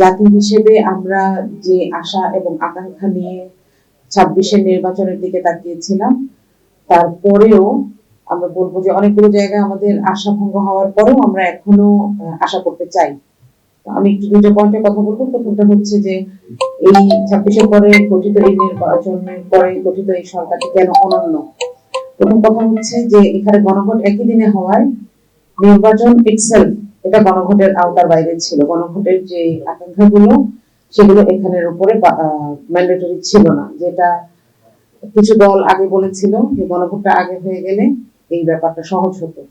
জাতি হিসেবে আমরা যে আশা এবং আকাঙ্ক্ষা নিয়ে 26-এর নির্বাচনের দিকে তাকিয়েছিলাম, তারপরেও আমরা বলবো যে অনেকগুলো জায়গায় আমাদের আশা ভঙ্গ হওয়ার পরেও আমরা এখনো আশা করতে চাই। আমি একটু দুটো পয়েন্টে কথা বলবো। প্রথমটা হচ্ছে যে এই 26-এর পরে গঠিত এই নির্বাচনের পরে গঠিত এই সরকারটি কেন অনন্য। প্রথম কথা হচ্ছে যে এখানে গণভোট একই দিনে হওয়ায় নির্বাচন ইটসেলফ এটা গণভোটের আওতার বাইরে ছিল। গণভোটের যে আকাঙ্ক্ষাগুলো সেগুলো এখানের উপরে ম্যান্ডেটরি ছিল না, যেটা কিছু দল আগে বলেছিল যে গণভোটটা আগে হয়ে গেলে এই ব্যাপারটা সহজ হতো,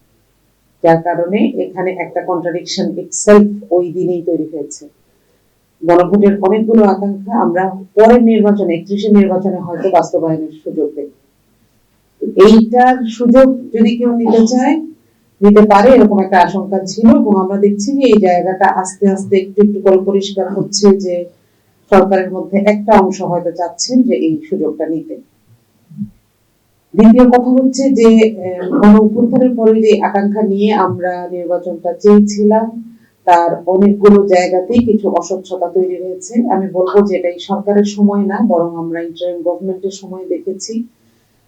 যার কারণে এখানে একটা কন্ট্রাডিকশন ইটসেলফ ওই দিনেই তৈরি হয়েছে। গণভোটের অনেকগুলো আকাঙ্ক্ষা আমরা পরের নির্বাচনে 31-এর নির্বাচনে হয়তো বাস্তবায়নের সুযোগ দেব। এইটার সুযোগ যদি কেউ নিতে চায় নিতে পারে, এরকম একটা আশঙ্কা ছিল, এবং আমরা দেখছি যে এই জায়গাটা আস্তে আস্তে একটু একটু করে পরিষ্কার হচ্ছে যে সরকারের মধ্যে একটা অংশ হয়তো চাচ্ছেন যে এই সুযোগটা নিতে। দ্বিতীয় কথা হচ্ছে যে গণ অভ্যুত্থানের পরে যে আকাঙ্ক্ষা নিয়ে আমরা নির্বাচনটা চেয়েছিলাম তার অনেকগুলো জায়গাতেই কিছু অস্বচ্ছতা তৈরি হয়েছে। আমি বলবো যে এটা এই সরকারের সময় না, বরং আমরা ইন্টারিম গভর্নমেন্টের সময় দেখেছি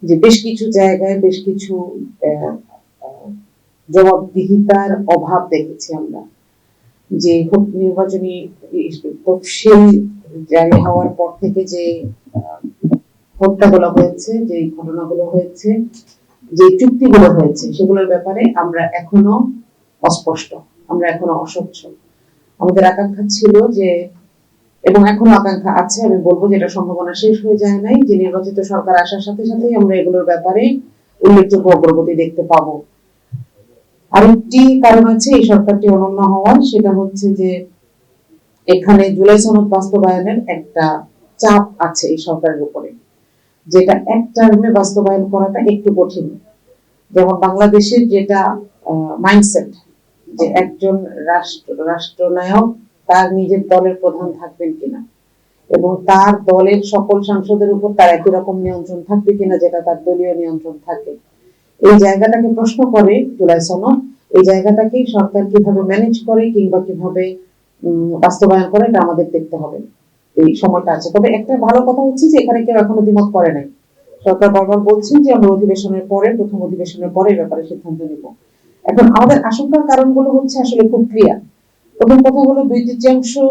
যে বেশ কিছু জায়গায় বেশ কিছু জবাবদিহিতার অভাব দেখেছি আমরা। যে নির্বাচনী তফসিল জারি হওয়ার পর থেকে যে হত্যাগুলো হয়েছে, যে ঘটনাগুলো হয়েছে, যে চুক্তিগুলো হয়েছে, সেগুলোর ব্যাপারে আমরা এখনো অস্পষ্ট, আমরা এখনো অস্বচ্ছ। আমাদের আকাঙ্ক্ষা ছিল যে, এবং এখনো আকাঙ্ক্ষা আছে, আমি বলবো যে এটা সম্ভাবনা শেষ হয়ে যায় নাই, যে নির্বাচিত সরকার আসার সাথে সাথেই আমরা এগুলোর ব্যাপারে উল্লেখযোগ্য অগ্রগতি দেখতে পাবো। আরেকটি কারণ আছে এই সরকারটি অনন্য হওয়ার, সেটা হচ্ছে যে এখানে জুলাই সনদ বাস্তবায়নের একটা চাপ আছে এই সরকারের উপরে, যেটা এক টার্মে বাস্তবায়ন করাটা একটু কঠিন। যেমন বাংলাদেশের যেটা মাইন্ডসেট যে একজন রাষ্ট্রনায়ক তার নিজের দলের প্রধান থাকবেন কিনা এবং তার দলের সকল সাংসদের উপর তার একই রকম নিয়ন্ত্রণ থাকবে কিনা যেটা তার দলীয় নিয়ন্ত্রণ থাকে, এই জায়গাটাকে প্রশ্ন করে জুলাই সনদ। এই জায়গাটাকেই সরকার কিভাবে ম্যানেজ করে কিংবা কিভাবে বাস্তবায়ন করে এটা আমাদের দেখতে হবে, এই সময়টা আছে। তবে একটা ভালো কথা হচ্ছে যে এখানে কেউ এখনো দ্বিমত করে নাই। সরকার বারবার বলছেন যে আমরা অধিবেশনের পরে, প্রথম অধিবেশনের পরে এই ব্যাপারে সিদ্ধান্ত নিব। এখন আমাদের আশঙ্কার কারণগুলো হচ্ছে আসলে খুব ক্লিয়ার। প্রথম কথা হলো 2/3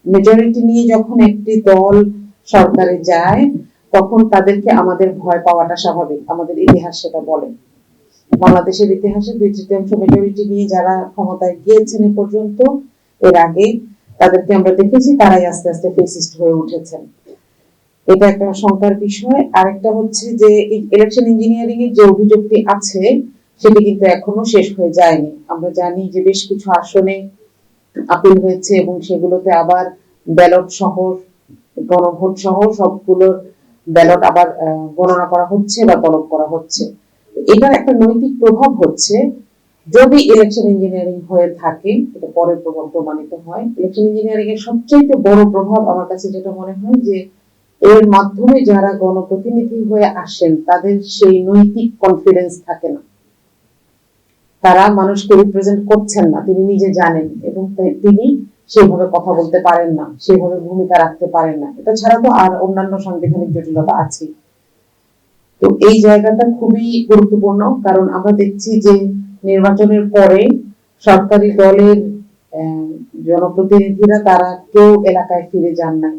মেজরিটি নিয়ে যখন একটি দল সরকারে যায় তখন তাদেরকে আমাদের ভয় পাওয়াটা স্বাভাবিক, আমাদের ইতিহাস সেটা বলে। বাংলাদেশের ইতিহাসে 2/3 মেজরিটি নিয়ে যারা ক্ষমতায় গিয়েছেন এ পর্যন্ত, এর আগে তাদেরকে আমরা দেখেছি তারাই আস্তে আস্তে ফেসিস্ট হয়ে উঠেছেন। এটা একটা শঙ্কার বিষয়। আরেকটা হচ্ছে যে ইলেকশন ইঞ্জিনিয়ারিং এর যে অভিযোগটি আছে সেটি কিন্তু এখনো শেষ হয়ে যায়নি। আমরা জানি যে বেশ কিছু আসনে আপিল হয়েছে এবং সেগুলোতে আবার ব্যালট সহ, গণভোট সহ সবগুলোর ব্যালট আবার গণনা করা হচ্ছে বা তলব করা হচ্ছে। এটার একটা নৈতিক প্রভাব হচ্ছে যদি ইলেকশন ইঞ্জিনিয়ারিং হয়ে থাকে, এটা পরের প্রভাব প্রমাণিত হয়। ইলেকশন ইঞ্জিনিয়ারিং এর সবচেয়ে বড় প্রভাব আমার কাছে যেটা মনে হয় যে এর মাধ্যমে যারা গণপ্রতিনিধি হয়ে আসেন তাদের সেই নৈতিক কনফিডেন্স থাকে না, তারা মানুষকে রিপ্রেজেন্ট করছেন না, তিনি নিজে জানেন, এবং তিনি সেভাবে কথা বলতে পারেন না, সেভাবে ভূমিকা রাখতে পারেন না। এটা ছাড়া তো আর অন্যান্য সাংবিধানিক জটিলতা আছে। তো এই জায়গাটা খুবই গুরুত্বপূর্ণ, কারণ আমরা দেখছি যে নির্বাচনের পরে সরকারি দলের জনপ্রতিনিধিরা তারা কেউ এলাকায় ফিরে যান নাই।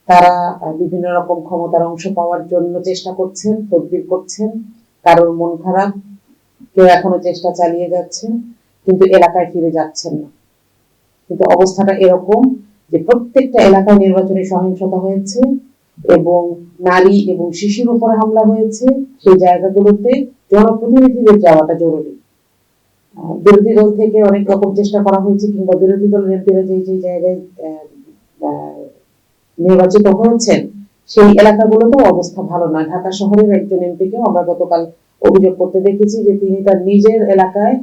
তারা বিভিন্ন রকম ক্ষমতার অংশ পাওয়ার জন্য চেষ্টা করছেন, তদবির করছেন, কারোর মন খারাপ, কেউ এখনো চেষ্টা চালিয়ে যাচ্ছেন, কিন্তু এলাকায় ফিরে যাচ্ছেন না। কিন্তু অবস্থাটা এরকম যে প্রত্যেকটা এলাকায় নির্বাচনী সহিংসতা হয়েছে এবং নারী এবং শিশুর উপর হামলা হয়েছে। সেই জায়গাগুলোতে জনপ্রতিনিধিদের যাওয়াটা জরুরি। বিরোধী দল থেকে অনেক রকম চেষ্টা করা হয়েছে, কিংবা বিরোধী দলের এমপিরা যে যে জায়গায় নির্বাচিত হয়েছেন সেই এলাকাগুলোতেও অবস্থা ভালো নয়। ঢাকা শহরের একজন এমপিকেও আমরা গতকাল অভিযোগ করতে দেখেছি যে তিনি তার নিজের এলাকায়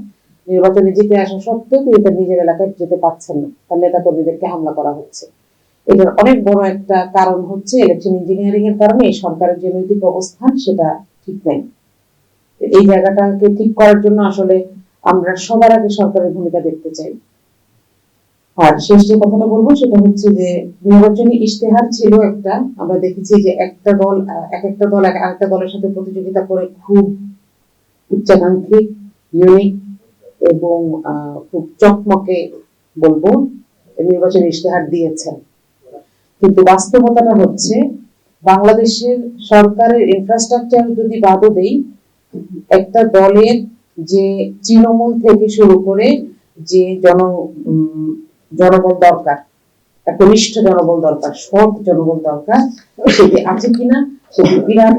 নির্বাচনে জিতে আসা সত্ত্বেও তিনি তার নিজের এলাকায় যেতে পারছেন না, তার নেতা কর্মীদেরকে হামলা করা হচ্ছে। এটার অনেক বড় একটা কারণ হচ্ছে ইলেকশন ইঞ্জিনিয়ারিং এর কারণে এই সরকারের যে নৈতিক অবস্থান সেটা ঠিক নাই। এই জায়গাটাকে ঠিক করার জন্য আসলে আমরা সবার আগে সরকারের ভূমিকা দেখতে চাই। আর শেষ যে কথাটা বলবো সেটা হচ্ছে যে নির্বাচনী ইশতেহার ছিল একটা, আমরা দেখেছি যে একটা দল এক একটা দল আরেকটা দলের সাথে প্রতিযোগিতা করে খুব উচ্চাকাঙ্ক্ষী, ইউনিক এবং খুব চকমকে বলবো নির্বাচনী ইশতেহার দিয়েছেন। কিন্তু বাস্তবতাটা হচ্ছে বাংলাদেশের সরকারের ইনফ্রাস্ট্রাকচার যদি বাদও দেই, একটা দলের যে তৃণমূল থেকে শুরু করে যে জনবল দরকার, একটা নিষ্ঠ জনবল দরকার, সৎ জনবল দরকার, সেটি আছে কিনা সেটি বিরাট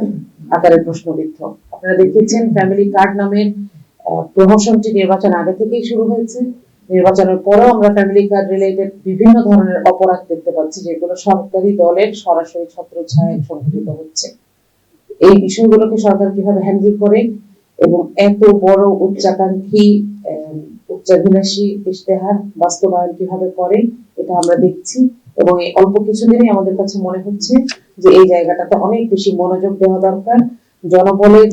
আকারে প্রশ্নবিদ্ধ। আপনারা দেখেছেন ফ্যামিলি কার্ড নামের প্রহসনটি নির্বাচন আগে থেকেই শুরু হয়েছে। নির্বাচনের পরেও আমরা ফ্যামিলি কার্ড রিলেটেড বিভিন্ন ধরনের অপরাধ দেখতে পাচ্ছি যেগুলো সরকারি দলের সরাসরি ছত্রছায়ায় সংঘটিত হচ্ছে। এই বিষয়গুলোকে সরকার কিভাবে হ্যান্ডেল করে এবং এত বড় উচ্চাকাঙ্ক্ষী উচ্চাভিলাষী ইশতেহার বাস্তবায়ন কিভাবে করে এটা আমরা দেখছি। এবং এই অল্প কিছুদিনই আমাদের কাছে মনে হচ্ছে যে এই জায়গাটাতে অনেক বেশি মনোযোগ দেওয়া দরকার, জনবলের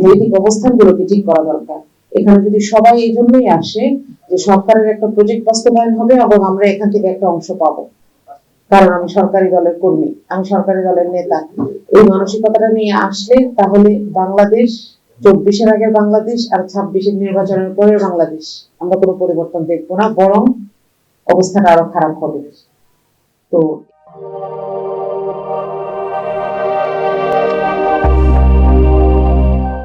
নৈতিক অবস্থানগুলোকে ঠিক করা দরকার। এখানে যদি সবাই এই জন্যই আসে যে সরকারের একটা প্রজেক্ট বাস্তবায়ন হবে এবং আমরা এখান থেকে একটা অংশ পাবো, কারণ আমি সরকারি দলের কর্মী, আমি সরকারি দলের নেতা, এই মানসিকতাটা নিয়ে আসলে তাহলে বাংলাদেশ 24-এর আগের বাংলাদেশ আর 26-এর নির্বাচনের পরের বাংলাদেশ আমরা কোনো পরিবর্তন দেখবো না, বরং অবস্থাটা আরো খারাপ হবে। তো